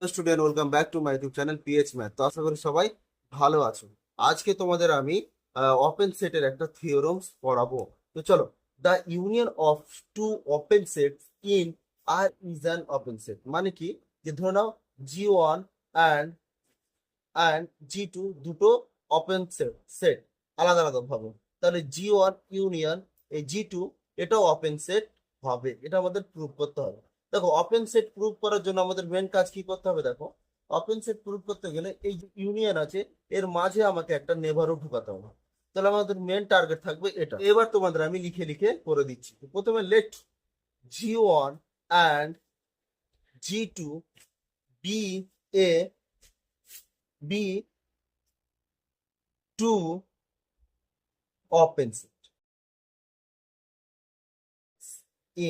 Student, welcome back to my YouTube channel pH math. তো আশা করি সবাই ভালো আছো। আজকে তোমাদের আমি ওপেন সেটের একটা থিওরামস পড়াবো। তো চলো, the union of two open sets in R is an open set. মানে কি, যে ধরে নাও G1 অ্যান্ড G2 দুটো ওপেন সেট আলাদা আলাদা ভাবে, তাহলে G1 ইউনিয়ন এই G2 এটাও ওপেন সেট হবে। এটা আমাদের প্রুভ করতে হবে। দেখো, ওপেন সেট প্রুভ করার জন্য আমাদের মেন কাজ কি করতে হবে? দেখো, ওপেন সেট প্রুভ করতে গেলে এই যে ইউনিয়ন আছে এর মাঝে আমাকে একটা নেভারও ঢুকাতে হবে। তাহলে আমাদের মেন টার্গেট থাকবে এটা। এবার তোমাদের আমি লিখে লিখে করে দিচ্ছি। তো প্রথমে let G1 and G2 be a be two open set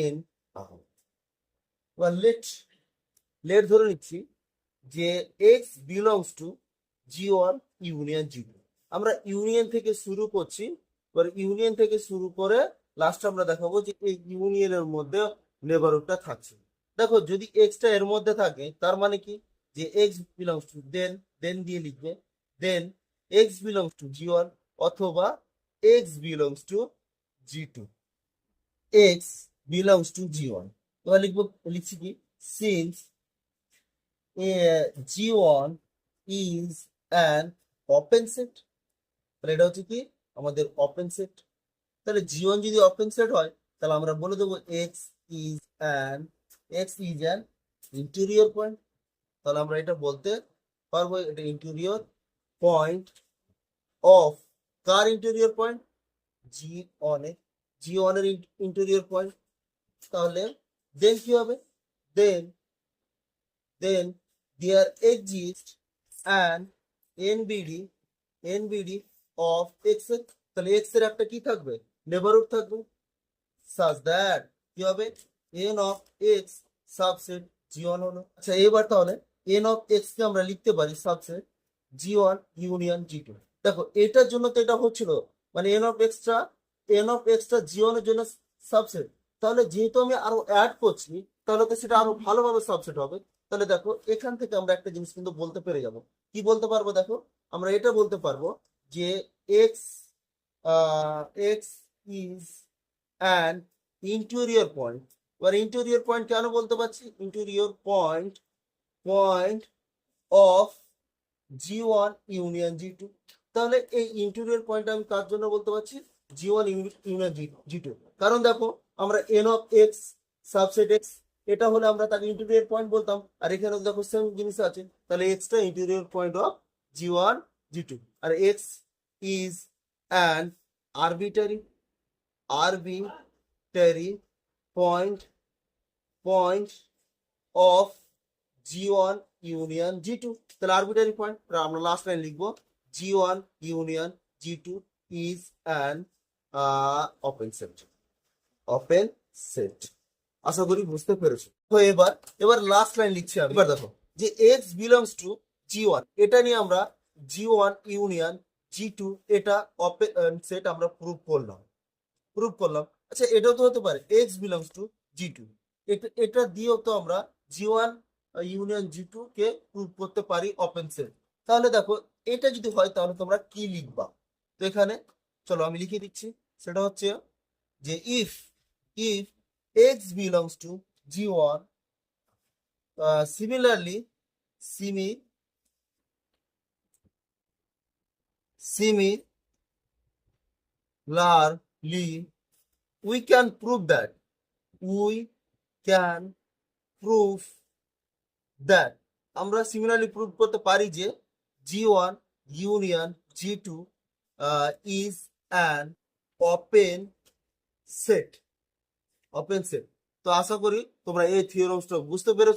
in let ধরে নিচ্ছি যে x belongs to G1 union G2। আমরা ইউনিয়ন থেকে শুরু করছি, এবার ইউনিয়ন থেকে শুরু করে লাস্ট আমরা দেখাবো যে এই ইউনিয়নের মধ্যে নেবারহুডটা থাকছে। দেখো, যদি এক্সটা এর মধ্যে থাকে তার মানে কি, যে এক্স বিলংস টু দেন দিয়ে লিখবে, দেন এক্স বিলংস টু G1 অথবা x belongs to G2। X belongs to G1, এবার লিখছি কি, since G1 is an open set. তাহলে এটা হচ্ছে কি, আমাদের ওপেন সেট। তাহলে G1 যদি ওপেন সেট হয় তাহলে আমরা বলে দেবো is an x is an interior point. তাহলে আমরা এটা বলতে পারবো, এটা interior point of car interior point? G1 এর G1 এর ইন্টেরিয়র পয়েন্ট। তাহলে দেন কি হবে? দেন then there exists an NBD of x এর, তাহলে x এর একটা কি থাকবে? নেবারহুড থাকবে। such that কি হবে? n of x subset G1 হলো। আচ্ছা, এবার তাহলে n of x কে আমরা লিখতে পারি সাবসেট G1 ইউনিয়ন G2। দেখো, এটার জন্য তো এটা হচ্ছিল, মানে n of x টা G1 এর জন্য সাবসেট। তাহলে যেহেতু আমি আরো অ্যাড করছি, তাহলে তো সেটা আরো ভালোভাবে সাবসেট হবে। তাহলে দেখো, এখান থেকে আমরা একটা জিনিস কিন্তু বলতে পেরে যাব। কি বলতে পারবো? দেখো, আমরা এটা বলতে পারবো যে x x is an interior point. এবার ইন্টেরিয়র পয়েন্ট কেন বলতে পারছি? Interior point of G1 union G2। তাহলে এই ইন্টেরিয়র পয়েন্ট আমি কার জন্য বলতে পারছি? G1 union G2। কারণ দেখো, আমরা n of x subset x, এটা হলে আমরা তাকে ইন্টেরিয়র পয়েন্ট বলতাম। আর এখানে দেখো সেম জিনিস আছে, তাহলে এক্সটা interior point of G1 G2। আর x is an arbitrary arbitrary point of G1 union G2। তাহলে আরবিটারি পয়েন্ট, আমরা লাস্ট লাইন লিখবো G1 union G2 is an open set. আশা করি বুঝতে পেরেছো। তো এবার লাস্ট লাইন লিখছি আমি। এবার দেখো, যে এক্স বিলংস টু G1, এটা নিয়ে আমরা G1 ইউনিয়ন G2 এটা ওপেন সেট আমরা প্রুভ করলাম। আচ্ছা, এটাও তো হতে পারে এক্স বিলংস টু G2, এটা দিয়েও তো আমরা G1 ইউনিয়ন G2 কে প্রুভ করতে পারি ওপেন সেট। তাহলে দেখো, এটা যদি হয় তাহলে তোমরা কি লিখবা? তো এখানে চলো আমি লিখে দিচ্ছি। সেটা হচ্ছে যে if if x belongs to G1, similarly similarly we can prove that we can prove that আমরা সিমিলারলি প্রুভ করতে পারি যে G1 union G2 is an open set. তো আশা করি তোমরা এই থিওরামসটা বুঝতে পেরেছো।